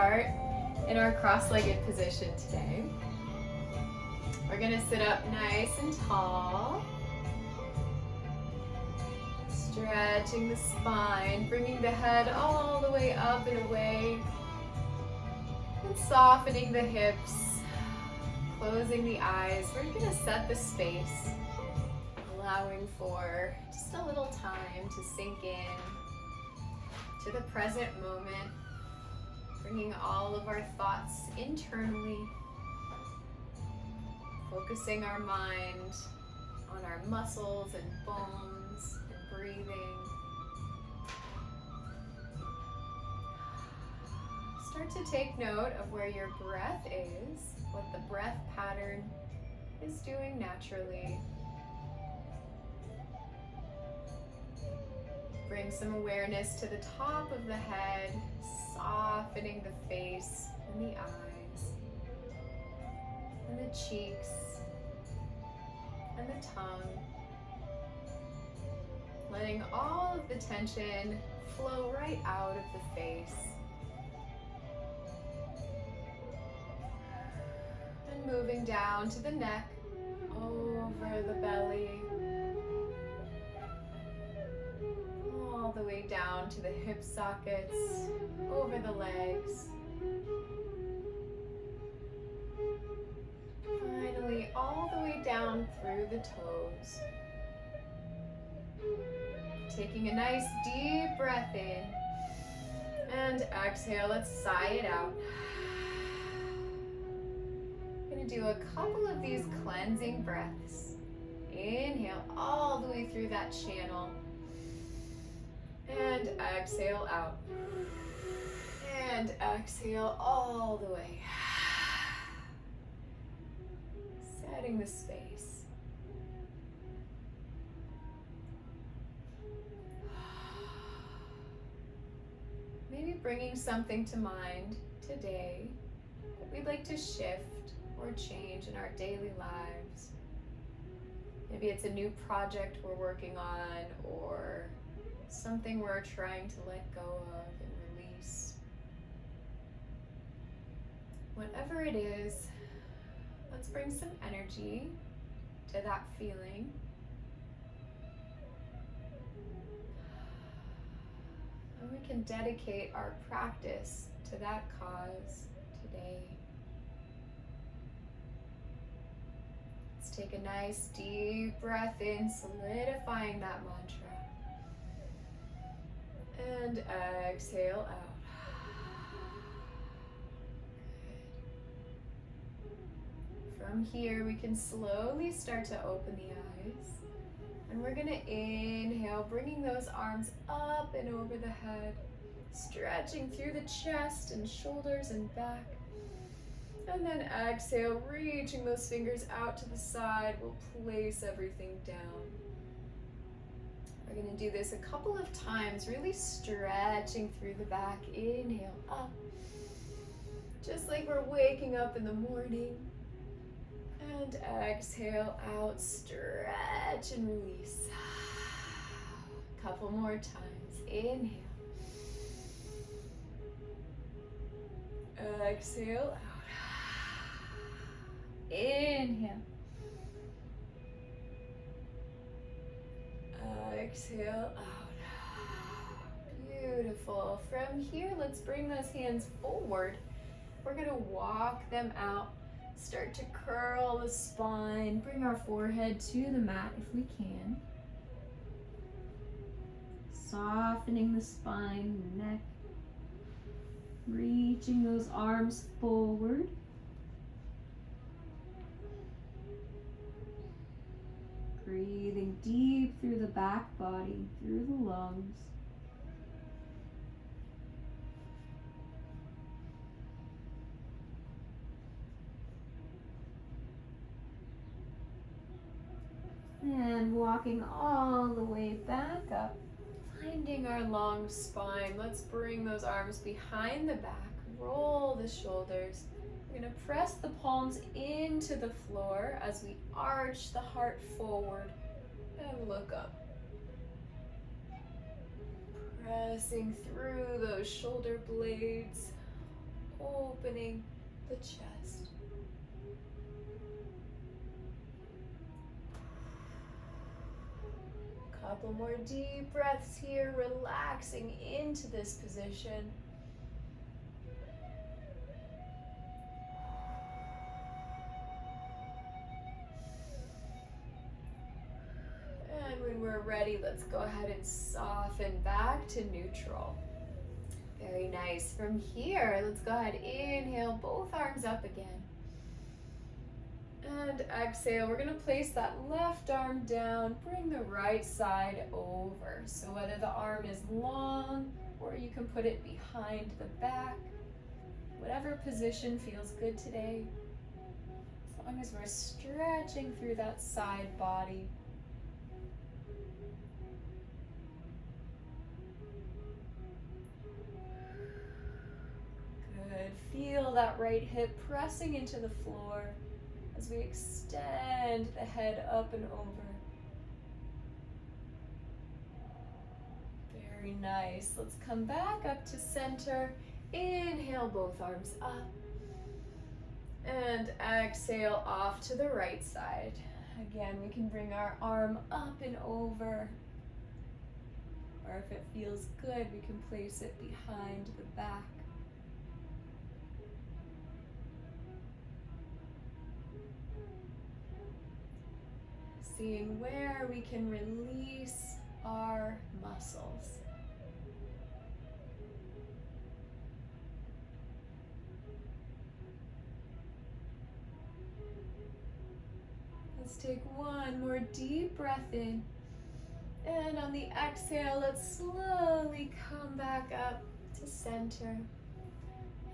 start in our cross-legged position today. We're gonna sit up nice and tall. Stretching the spine, bringing the head all the way up and away. And softening the hips, closing the eyes. We're gonna set the space, allowing for just a little time to sink in to the present moment, bringing all of our thoughts internally, focusing our mind on our muscles and bones and breathing. Start to take note of where your breath is, what the breath pattern is doing naturally. Bring some awareness to the top of the head, softening the face and the eyes, and the cheeks, and the tongue. Letting all of the tension flow right out of the face. And moving down to the neck, over the belly, all the way down to the hip sockets, over the legs. Finally, all the way down through the toes. Taking a nice deep breath in and exhale, let's sigh it out. I'm gonna do a couple of these cleansing breaths. Inhale all the way through that channel. And exhale out. And exhale all the way. Setting the space. Maybe bringing something to mind today that we'd like to shift or change in our daily lives. Maybe it's a new project we're working on, or something we're trying to let go of and release. Whatever it is, let's bring some energy to that feeling. And we can dedicate our practice to that cause today. Let's take a nice deep breath in, solidifying that mantra. And exhale out. Good. From here, we can slowly start to open the eyes. And we're gonna inhale, bringing those arms up and over the head, stretching through the chest and shoulders and back. And then exhale, reaching those fingers out to the side. We'll place everything down. We're gonna do this a couple of times, really stretching through the back. Inhale up, just like we're waking up in the morning. And exhale out, stretch and release. A couple more times. Inhale. Exhale out. Inhale. Exhale out. Beautiful. From here, let's bring those hands forward. We're gonna walk them out. Start to curl the spine. Bring our forehead to the mat if we can. Softening the spine, the neck. Reaching those arms forward. Breathing deep through the back body, through the lungs. And walking all the way back up, finding our long spine. Let's bring those arms behind the back, roll the shoulders. We're gonna press the palms into the floor as we arch the heart forward and look up. Pressing through those shoulder blades, opening the chest. Couple more deep breaths here, relaxing into this position. And when we're ready, let's go ahead and soften back to neutral. Very nice. From here, let's go ahead, inhale, both arms up again. And exhale, we're gonna place that left arm down, bring the right side over. So whether the arm is long or you can put it behind the back, whatever position feels good today, as long as we're stretching through that side body. Good, feel that right hip pressing into the floor as we extend the head up and over. Very nice. Let's come back up to center. Inhale, both arms up. And exhale off to the right side. Again, we can bring our arm up and over. Or if it feels good, we can place it behind the back. Seeing where we can release our muscles. Let's take one more deep breath in. And on the exhale, let's slowly come back up to center.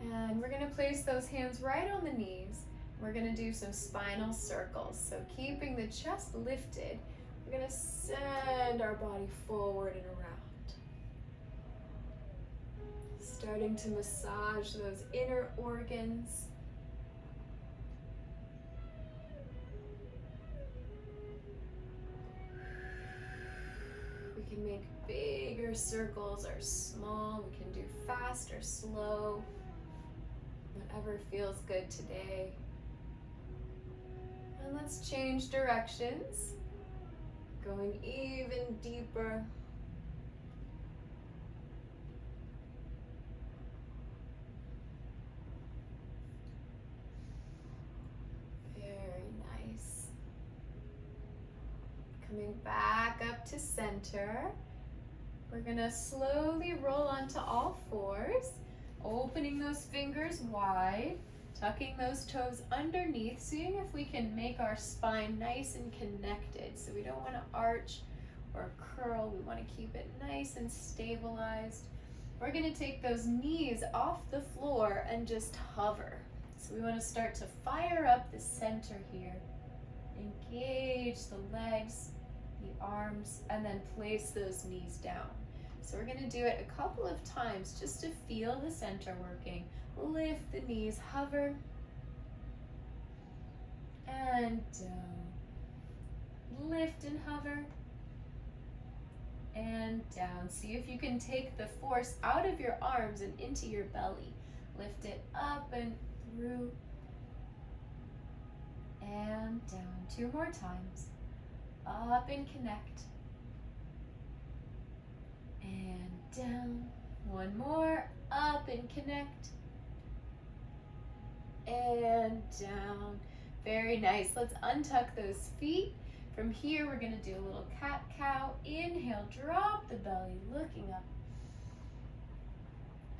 And we're going to place those hands right on the knees. We're going to do some spinal circles. So keeping the chest lifted, we're going to send our body forward and around. Starting to massage those inner organs. We can make bigger circles or small. We can do fast or slow. Whatever feels good today. And let's change directions, going even deeper. Very nice. Coming back up to center. We're gonna slowly roll onto all fours, opening those fingers wide. Tucking those toes underneath, seeing if we can make our spine nice and connected. So we don't want to arch or curl, we want to keep it nice and stabilized. We're going to take those knees off the floor and just hover. So we want to start to fire up the center here. Engage the legs, the arms, and then place those knees down. So we're going to do it a couple of times just to feel the center working. Lift the knees, hover, and down. Lift and hover, and down. See if you can take the force out of your arms and into your belly. Lift it up and through, and down. 2 more times. Up and connect, and down. 1 more, up and connect, and down. Very nice. Let's untuck those feet. From here, we're going to do a little cat-cow. Inhale, drop the belly, looking up.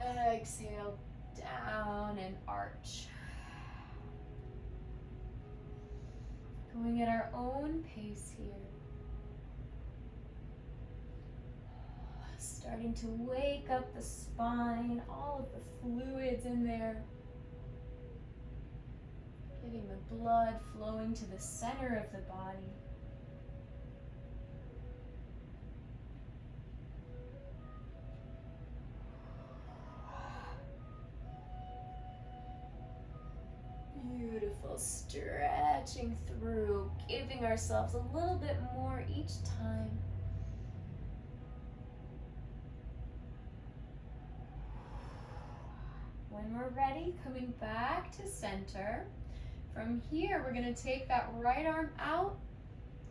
Exhale, down and arch. Going at our own pace here. Starting to wake up the spine, all of the fluids in there. Getting the blood flowing to the center of the body. Beautiful, stretching through, giving ourselves a little bit more each time. When we're ready, coming back to center. From here, we're going to take that right arm out,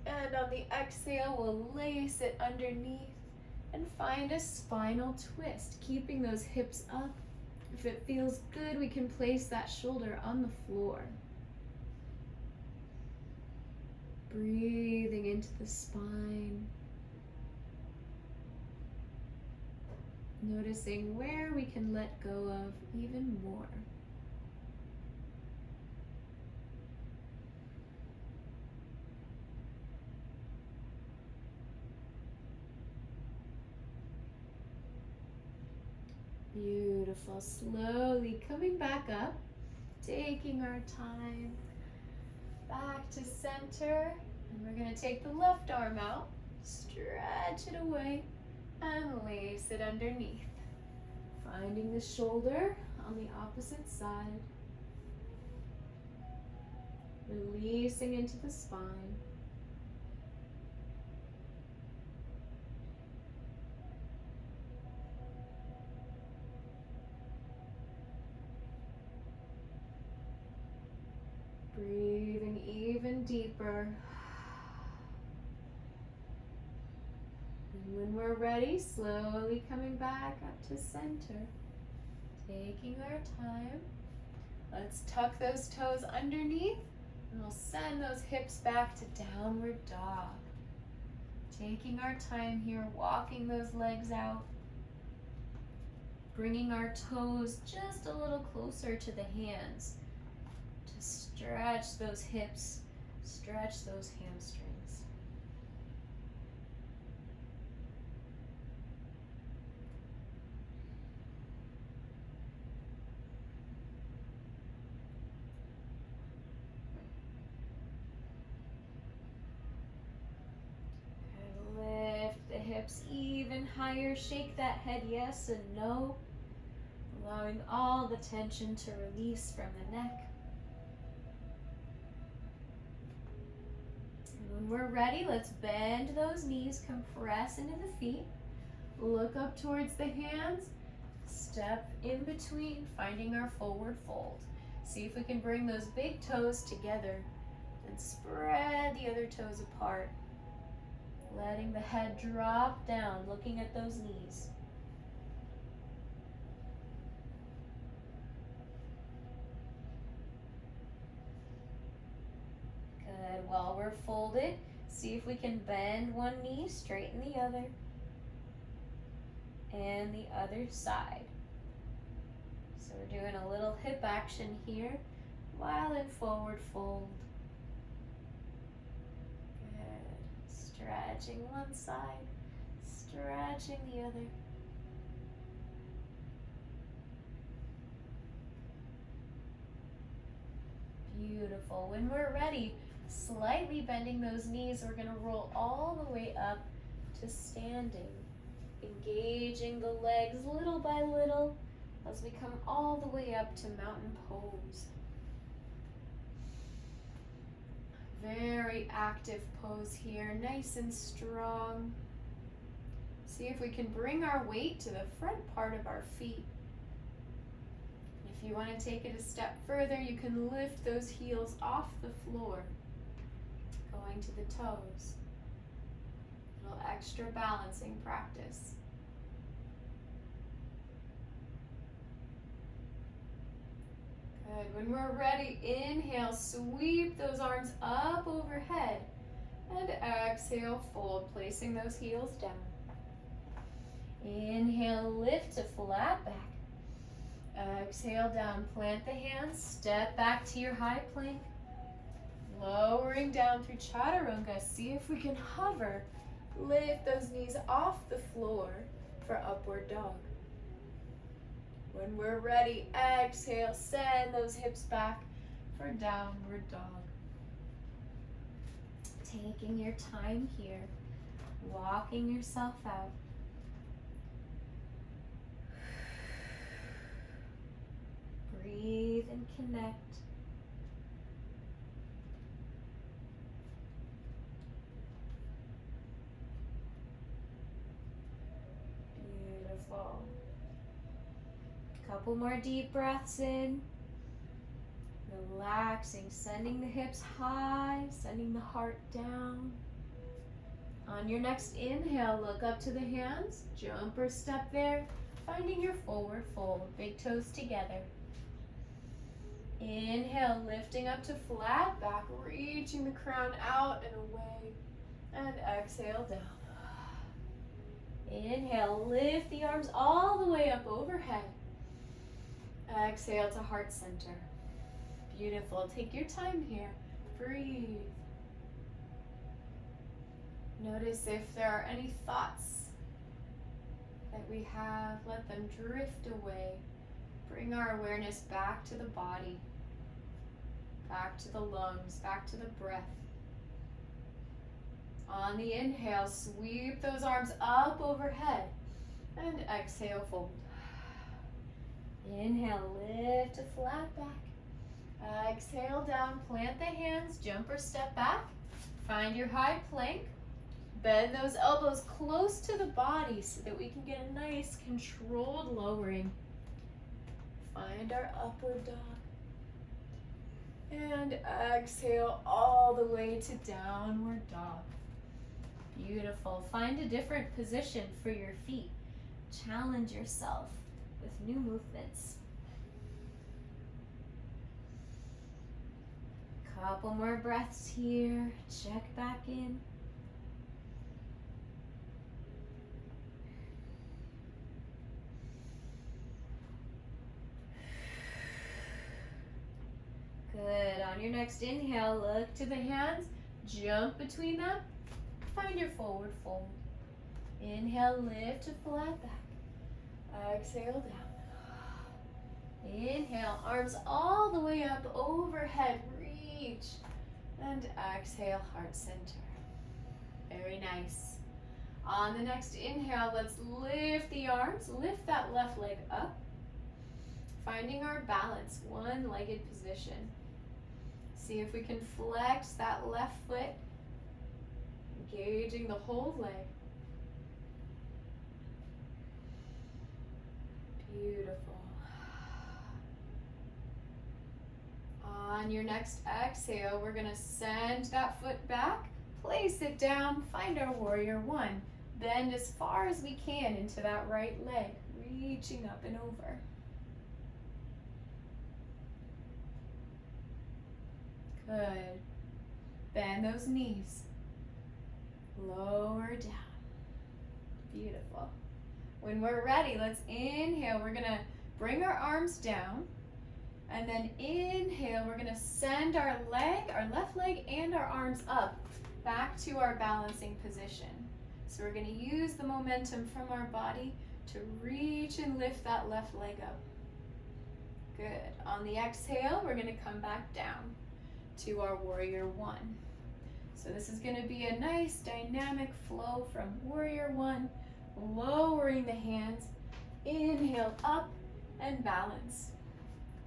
and on the exhale, we'll lace it underneath and find a spinal twist, keeping those hips up. If it feels good, we can place that shoulder on the floor. Breathing into the spine. Noticing where we can let go of even more. Beautiful. Slowly coming back up, taking our time. Back to center. And we're going to take the left arm out, stretch it away, and lace it underneath. Finding the shoulder on the opposite side. Releasing into the spine. Breathing even deeper. And when we're ready, slowly coming back up to center. Taking our time. Let's tuck those toes underneath, and we'll send those hips back to downward dog. Taking our time here, walking those legs out. Bringing our toes just a little closer to the hands. Stretch those hips, stretch those hamstrings. And lift the hips even higher. Shake that head yes and no, allowing all the tension to release from the neck. When we're ready, let's bend those knees, compress into the feet, look up towards the hands, step in between, finding our forward fold. See if we can bring those big toes together and spread the other toes apart. Letting the head drop down, looking at those knees. Good. While we're folded, see if we can bend one knee, straighten the other, and the other side. So we're doing a little hip action here while in forward fold. Good. Stretching one side, stretching the other. Beautiful. When we're ready, slightly bending those knees, we're going to roll all the way up to standing, engaging the legs little by little as we come all the way up to mountain pose. Very active pose here, nice and strong. See if we can bring our weight to the front part of our feet. If you want to take it a step further, you can lift those heels off the floor, going to the toes. A little extra balancing practice. Good. When we're ready, inhale, sweep those arms up overhead, and exhale, fold, placing those heels down. Inhale, lift to flat back. Exhale down, plant the hands, step back to your high plank. Lowering down through chaturanga, see if we can hover. Lift those knees off the floor for upward dog. When we're ready, exhale, send those hips back for downward dog. Taking your time here, walking yourself out. Breathe and connect. Beautiful. Couple more deep breaths in. Relaxing, sending the hips high, sending the heart down. On your next inhale, look up to the hands, jump or step there, finding your forward fold, big toes together. Inhale, lifting up to flat back, reaching the crown out and away, and exhale down. Inhale, lift the arms all the way up overhead. Exhale to heart center. Beautiful. Take your time here. Breathe. Notice if there are any thoughts that we have, let them drift away. Bring our awareness back to the body, back to the lungs, back to the breath. On the inhale, sweep those arms up overhead and exhale, fold. Inhale, lift to flat back. Exhale down, plant the hands, jump or step back. Find your high plank. Bend those elbows close to the body so that we can get a nice controlled lowering. Find our upward dog. And exhale all the way to downward dog. Beautiful. Find a different position for your feet. Challenge yourself with new movements. Couple more breaths here. Check back in. Good. On your next inhale, look to the hands, jump between them, find your forward fold. Inhale, lift to flat back. Exhale down. Inhale, arms all the way up overhead, reach. And exhale, heart center. Very nice. On the next inhale, let's lift the arms, lift that left leg up. Finding our balance, one-legged position. See if we can flex that left foot, engaging the whole leg. Beautiful. On your next exhale, we're gonna send that foot back, place it down, find our warrior one. Bend as far as we can into that right leg, reaching up and over. Good. Bend those knees. Lower down. Beautiful. When we're ready, let's inhale. We're gonna bring our arms down. And then inhale, we're gonna send our left leg and our arms up, back to our balancing position. So we're gonna use the momentum from our body to reach and lift that left leg up. Good. On the exhale, we're gonna come back down to our warrior one. So this is gonna be a nice dynamic flow from warrior one, lowering the hands, inhale up and balance.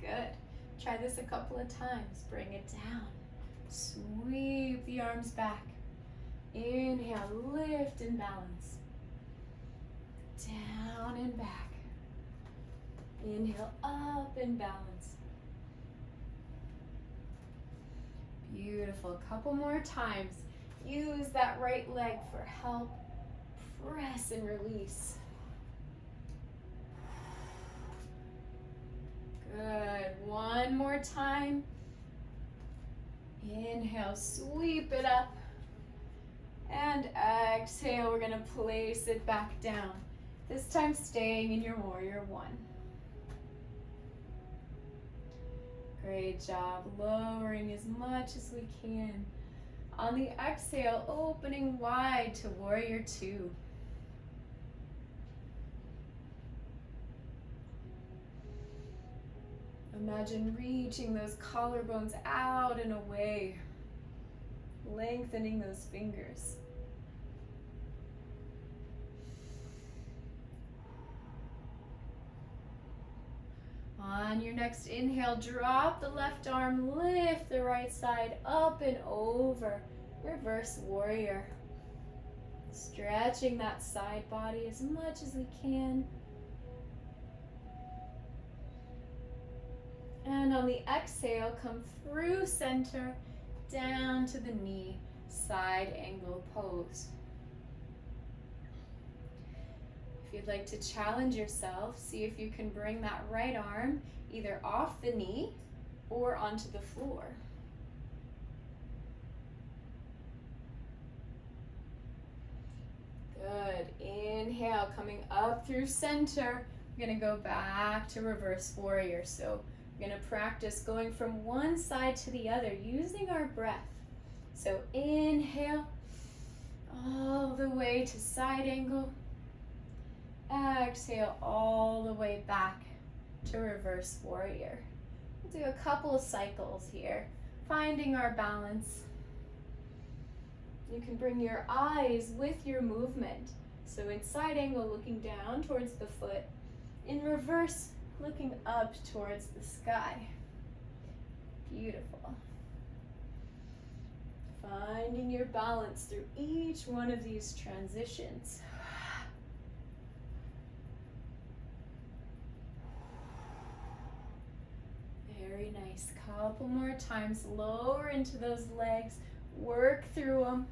Good. Try this a couple of times. Bring it down. Sweep the arms back. Inhale, lift and balance. Down and back. Inhale, up and balance. Beautiful. Couple more times. Use that right leg for help. Press and release. Good. One more time. Inhale, sweep it up. And exhale, we're gonna place it back down. This time staying in your warrior one. Great job. Lowering as much as we can. On the exhale, opening wide to warrior two. Imagine reaching those collarbones out and away, lengthening those fingers. On your next inhale, drop the left arm, lift the right side up and over, reverse warrior. Stretching that side body as much as we can. And on the exhale, come through center, down to the knee, side angle pose. If you'd like to challenge yourself, see if you can bring that right arm either off the knee or onto the floor. Good. Inhale, coming up through center. We're going to go back to reverse warrior. So we're going to practice going from one side to the other using our breath. So inhale, all the way to side angle. Exhale all the way back to reverse warrior. We'll do a couple of cycles here, finding our balance. You can bring your eyes with your movement. So in side angle, looking down towards the foot. In reverse, looking up towards the sky. Beautiful. Finding your balance through each one of these transitions. Very nice. Couple more times. Lower into those legs. Work through them.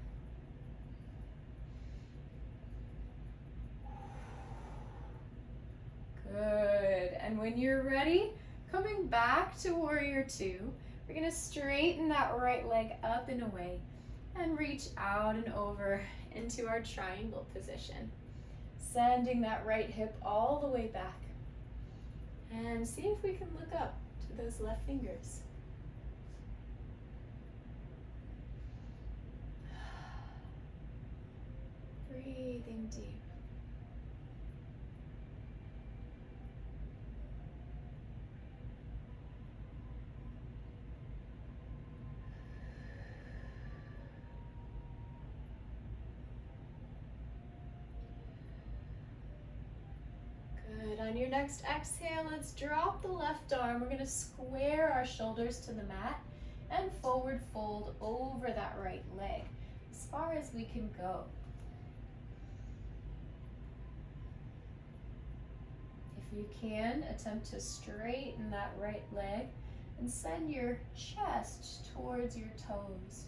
Good. And when you're ready, coming back to warrior two, we're going to straighten that right leg up and away and reach out and over into our triangle position. Sending that right hip all the way back. And see if we can look up to those left fingers. Breathing deep. Good. On your next exhale, let's drop the left arm. We're going to square our shoulders to the mat and forward fold over that right leg as far as we can go. If you can, attempt to straighten that right leg and send your chest towards your toes.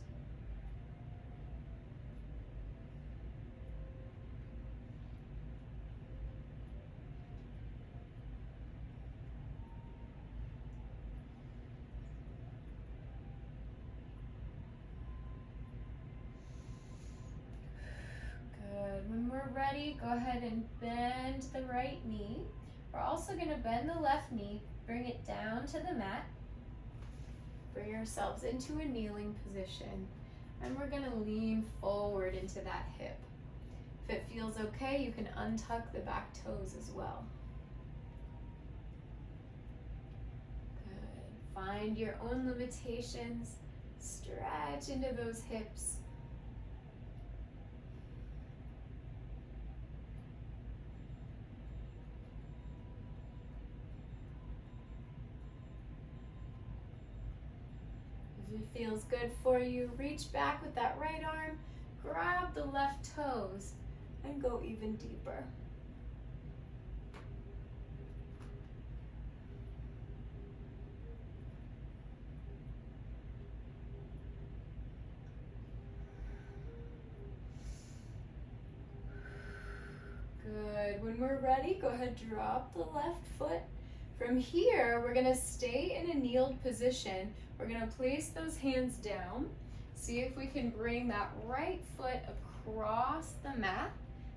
Good. When we're ready, go ahead and bend the right knee. We're also going to bend the left knee, bring it down to the mat. Bring ourselves into a kneeling position. And we're going to lean forward into that hip. If it feels okay, you can untuck the back toes as well. Good. Find your own limitations. Stretch into those hips. If it feels good for you, reach back with that right arm, grab the left toes, and go even deeper. Good. When we're ready, go ahead, drop the left foot. From here, we're going to stay in a kneeled position. We're going to place those hands down. See if we can bring that right foot across the mat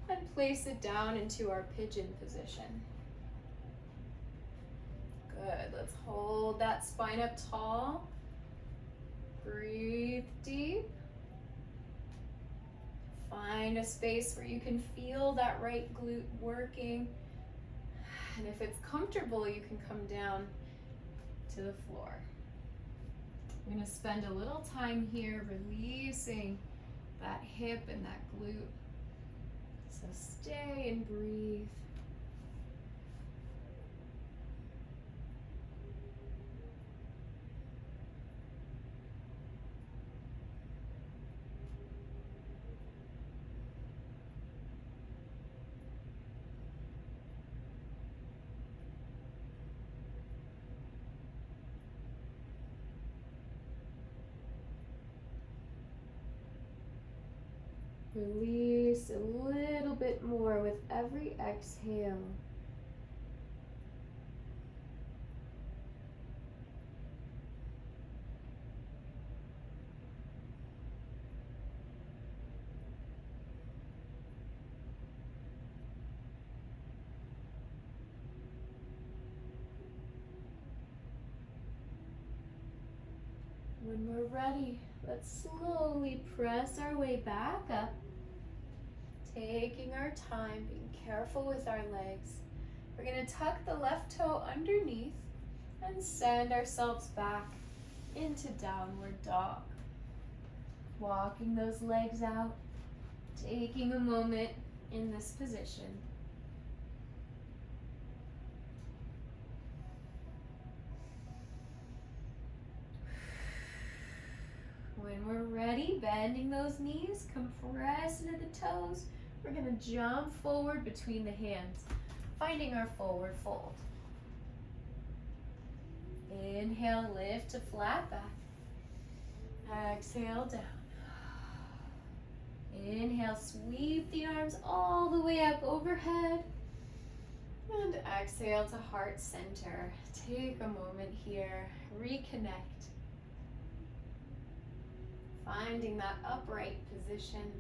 and place it down into our pigeon position. Good. Let's hold that spine up tall. Breathe deep. Find a space where you can feel that right glute working. And if it's comfortable, you can come down to the floor. I'm going to spend a little time here releasing that hip and that glute. So stay and breathe. Release a little bit more with every exhale. When we're ready, let's slowly press our way back up, taking our time, being careful with our legs. We're going to tuck the left toe underneath and send ourselves back into downward dog. Walking those legs out, taking a moment in this position. When we're ready, bending those knees, compress into the toes. We're going to jump forward between the hands, finding our forward fold. Inhale, lift to flat back. Exhale, down. Inhale, sweep the arms all the way up overhead. And exhale to heart center. Take a moment here, reconnect. Finding that upright position.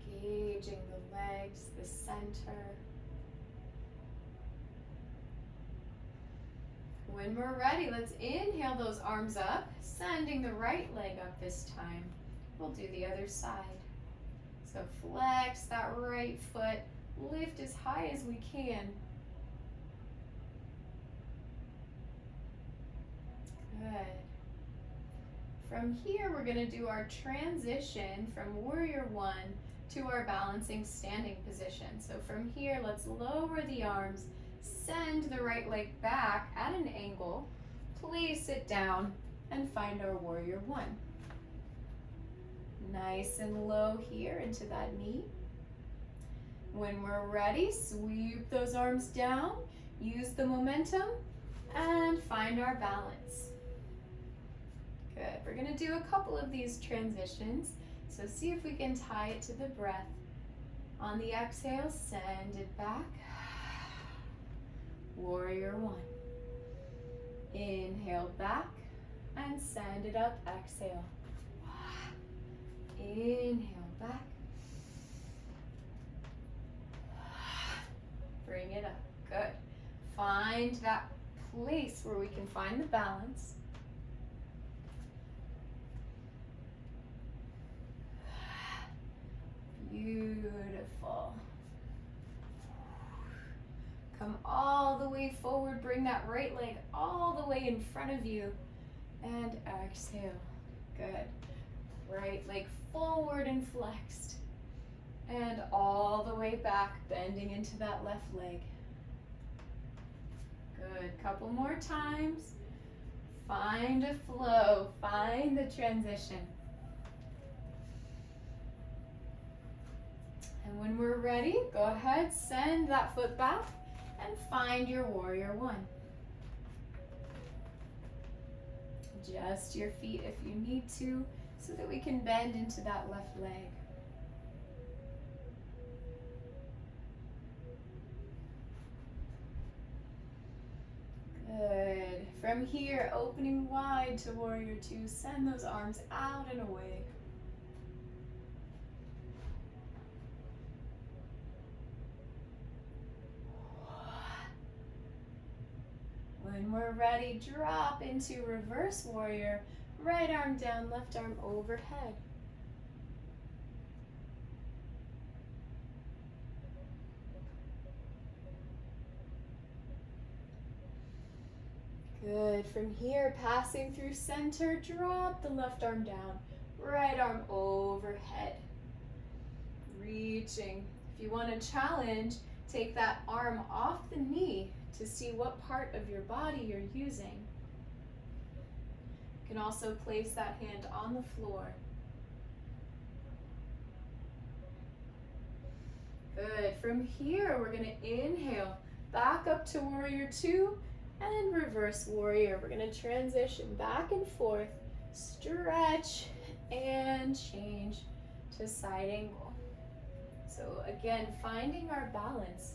Engaging the legs, the center. When we're ready, let's inhale those arms up, sending the right leg up this time. We'll do the other side. So flex that right foot, lift as high as we can. Good. From here, we're going to do our transition from Warrior One to our balancing standing position. So from here, let's lower the arms, send the right leg back at an angle, place it down, and find our Warrior One. Nice and low here into that knee. When we're ready, sweep those arms down, use the momentum, and find our balance. Good. We're going to do a couple of these transitions. So see if we can tie it to the breath. On the exhale, send it back. Warrior One. Inhale back and send it up. Exhale. Inhale back. Bring it up. Good. Find that place where we can find the balance. Beautiful. Come all the way forward. Bring that right leg all the way in front of you. And exhale. Good. Right leg forward and flexed. And all the way back, bending into that left leg. Good. Couple more times. Find a flow. Find the transition. And when we're ready, go ahead, send that foot back and find your Warrior One. Adjust your feet if you need to so that we can bend into that left leg. Good. From here, opening wide to Warrior Two, send those arms out and away. When we're ready, drop into Reverse Warrior. Right arm down, left arm overhead. Good. From here, passing through center, drop the left arm down, right arm overhead. Reaching. If you want to challenge, take that arm off the knee to see what part of your body you're using. You can also place that hand on the floor. Good. From here, we're going to inhale, back up to Warrior Two, and Reverse Warrior. We're going to transition back and forth, Stretch and change to side angle. So again, finding our balance,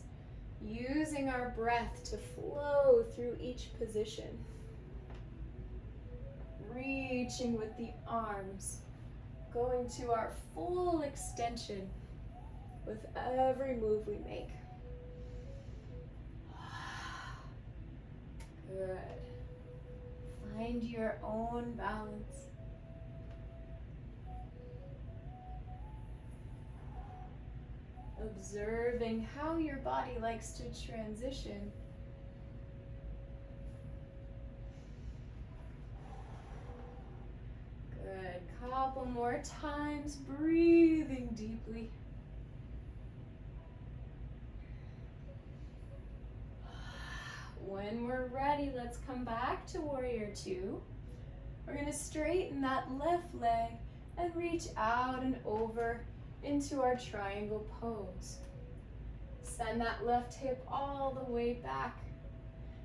using our breath to flow through each position. Reaching with the arms, going to our full extension with every move we make. Good. Find your own balance. Observing how your body likes to transition. Good. Couple more times, breathing deeply. When we're ready, let's come back to Warrior Two. We're going to straighten that left leg and reach out and over into our triangle pose. Send that left hip all the way back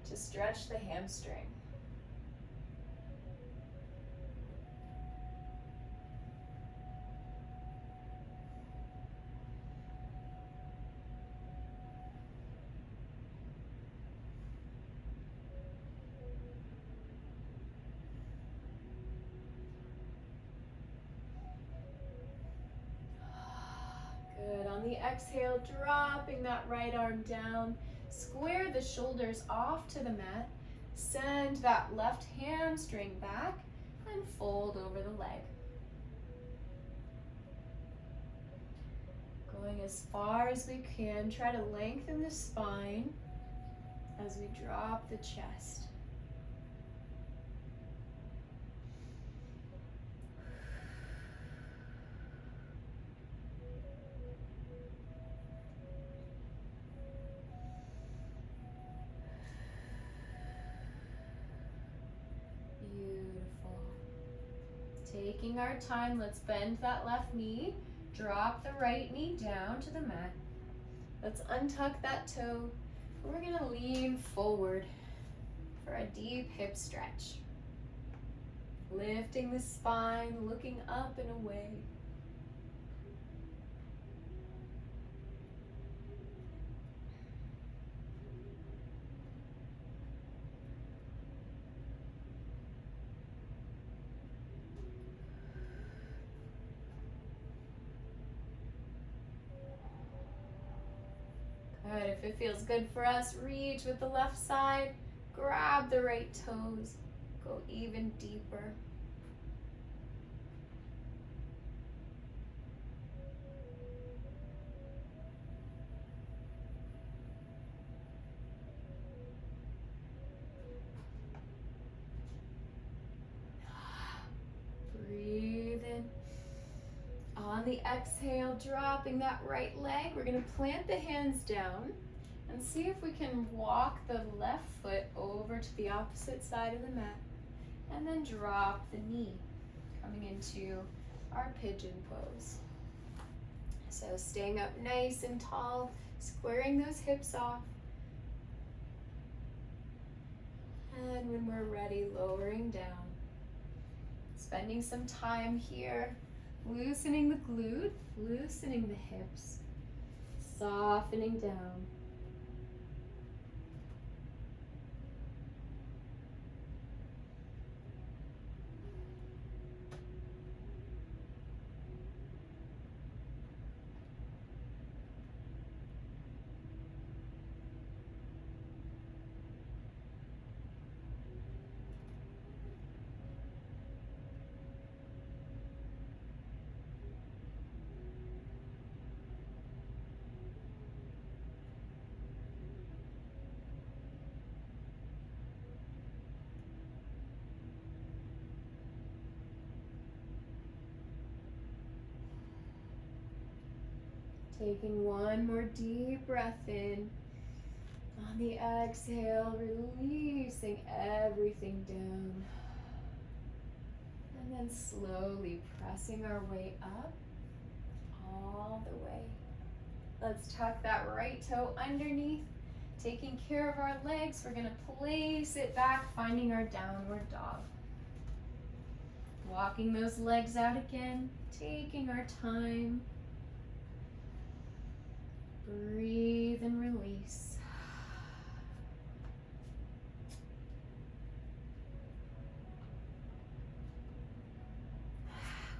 to stretch the hamstring. Good. On the exhale, dropping that right arm down. Square the shoulders off to the mat. Send that left hamstring back and fold over the leg. Going as far as we can, try to lengthen the spine as we drop the chest. Taking our time, let's bend that left knee, drop the right knee down to the mat. Let's untuck that toe. We're gonna lean forward for a deep hip stretch. Lifting the spine, looking up and away. Good. If it feels good for us, reach with the left side, grab the right toes, go even deeper. Breathe in. On the exhale, dropping that right leg, we're going to plant the hands down and see if we can walk the left foot over to the opposite side of the mat and then drop the knee, coming into our pigeon pose. So staying up nice and tall, squaring those hips off. And when we're ready, lowering down. Spending some time here, loosening the glute, loosening the hips, softening down. Taking one more deep breath in. On the exhale, releasing everything down. And then slowly pressing our way up, all the way. Let's tuck that right toe underneath. Taking care of our legs, we're gonna place it back, finding our downward dog. Walking those legs out again, taking our time. Breathe and release.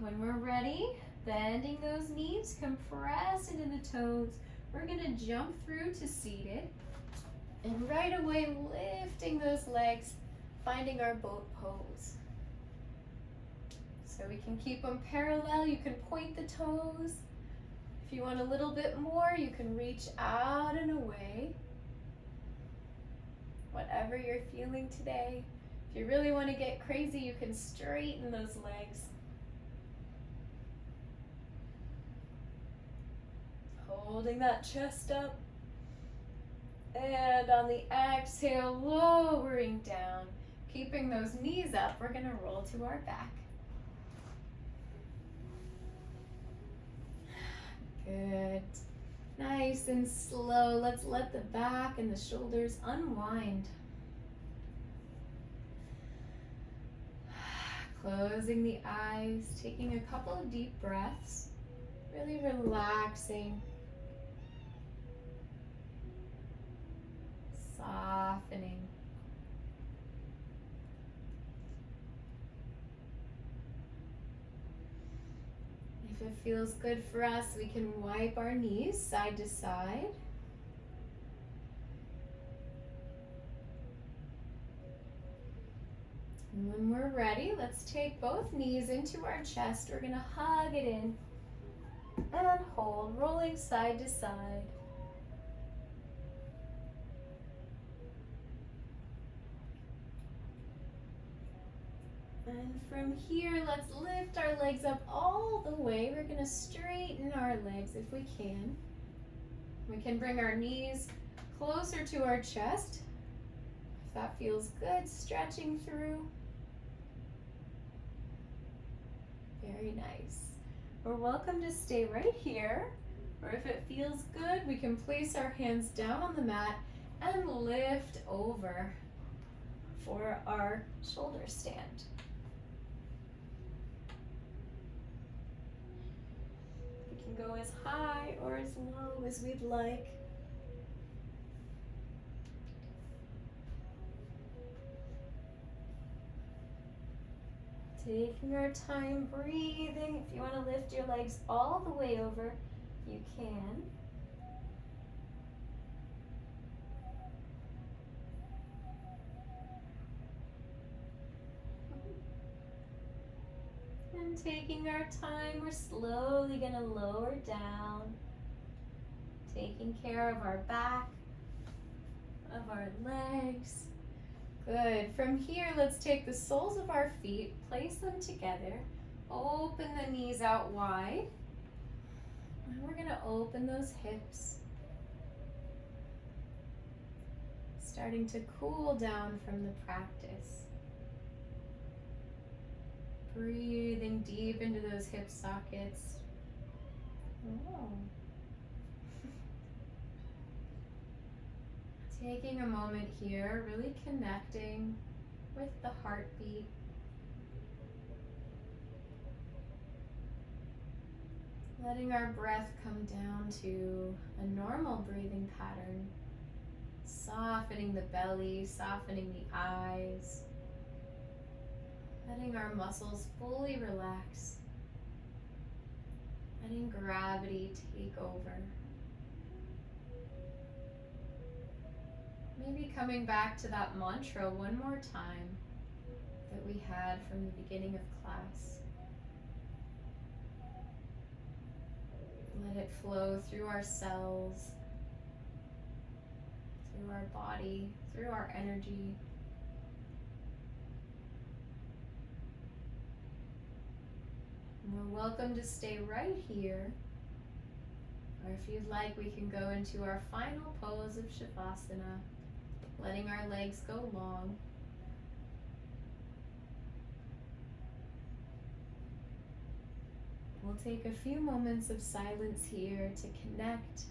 When we're ready, bending those knees, compress into the toes. We're gonna jump through to seated. And right away, lifting those legs, finding our boat pose. So we can keep them parallel. You can point the toes. If you want a little bit more, you can reach out and away. Whatever you're feeling today. If you really want to get crazy, you can straighten those legs. Holding that chest up. And on the exhale, lowering down. Keeping those knees up, we're going to roll to our back. Good. Nice and slow. Let's let the back and the shoulders unwind. Closing the eyes, taking a couple of deep breaths, really relaxing. Softening. If it feels good for us, we can wipe our knees side to side. And when we're ready, let's take both knees into our chest. We're going to hug it in and hold, rolling side to side. And from here, let's lift our legs up all the way. We're going to straighten our legs if we can. We can bring our knees closer to our chest. If that feels good, stretching through. Very nice. We're welcome to stay right here. Or if it feels good, we can place our hands down on the mat and lift over for our shoulder stand. Go as high or as low as we'd like. Taking our time breathing. If you want to lift your legs all the way over, you can. And taking our time, we're slowly going to lower down, taking care of our back, of our legs. Good. From here, let's take the soles of our feet, place them together, open the knees out wide, and we're going to open those hips. Starting to cool down from the practice. Breathing deep into those hip sockets. Oh. Taking a moment here, really connecting with the heartbeat. Letting our breath come down to a normal breathing pattern. Softening the belly, softening the eyes. Letting our muscles fully relax. Letting gravity take over. Maybe coming back to that mantra one more time that we had from the beginning of class. Let it flow through our cells, through our body, through our energy. We're welcome to stay right here, or if you'd like, we can go into our final pose of Shavasana, letting our legs go long. We'll take a few moments of silence here to connect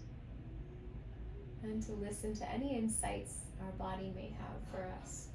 and to listen to any insights our body may have for us.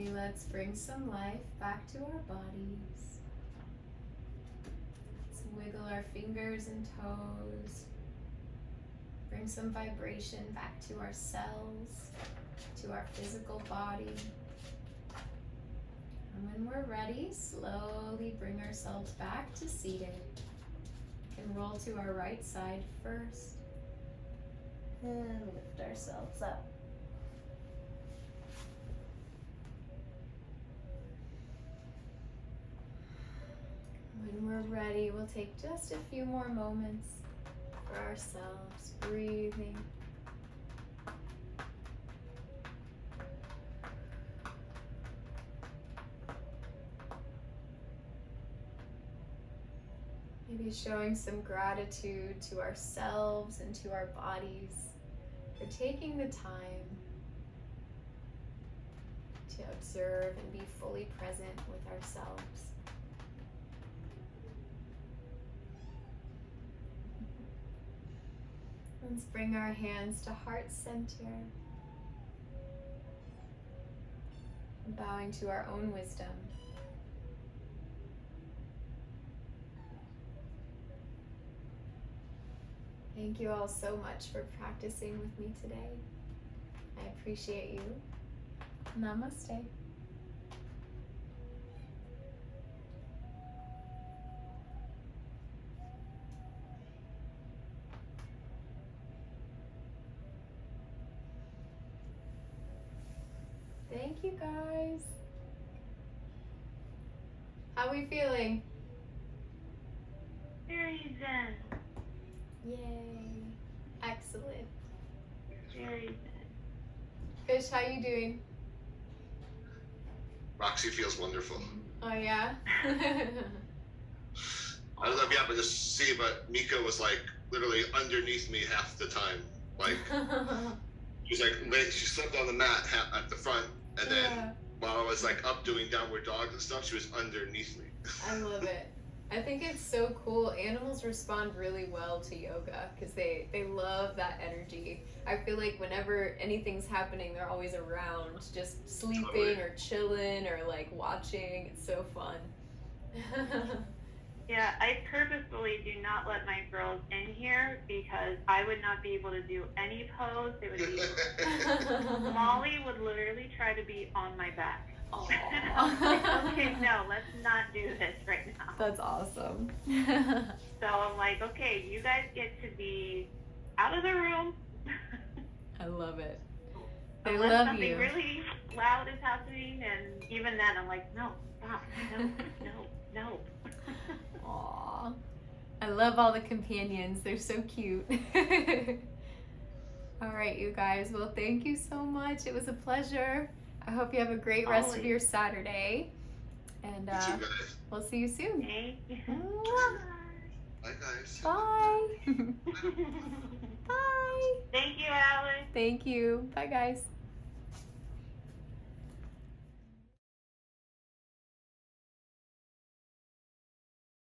Finally, let's bring some life back to our bodies. Let's wiggle our fingers and toes. Bring some vibration back to our cells, to our physical body. And when we're ready, slowly bring ourselves back to seated. We can roll to our right side first. And lift ourselves up. When we're ready, we'll take just a few more moments for ourselves, breathing. Maybe showing some gratitude to ourselves and to our bodies for taking the time to observe and be fully present with ourselves. Let's bring our hands to heart center, bowing to our own wisdom. Thank you all so much for practicing with me today. I appreciate you. Namaste. Thank you guys. How are we feeling? Very zen. Yay. Excellent. Very zen. Fish, how you doing? Roxy feels wonderful. Oh yeah? I don't know if you happen to see, but Mika was like literally underneath me half the time. Like she was like she slept on the mat at the front, and then while I was like up doing downward dog and stuff, she was underneath me. I love it. I think it's so cool. Animals respond really well to yoga because they love that energy. I feel like whenever anything's happening, they're always around, just sleeping Totally. or chilling or like watching. It's so fun. Yeah, I purposefully do not let my girls in here because I would not be able to do any pose. They would be. Molly would literally try to be on my back. Aw. Like, okay, no, let's not do this right now. That's awesome. So I'm like, okay, you guys get to be out of the room. I love it. They Unless love something you. really loud is happening, and even then I'm like, no, stop, no. Aw. I love all the companions. They're so cute. All right, you guys. Well, thank you so much. It was a pleasure. I hope you have a great rest of Always. your Saturday. And You too, guys. we'll see you soon. Thank you. Bye, guys. Bye. Bye. Thank you, Alex. Thank you. Bye, guys.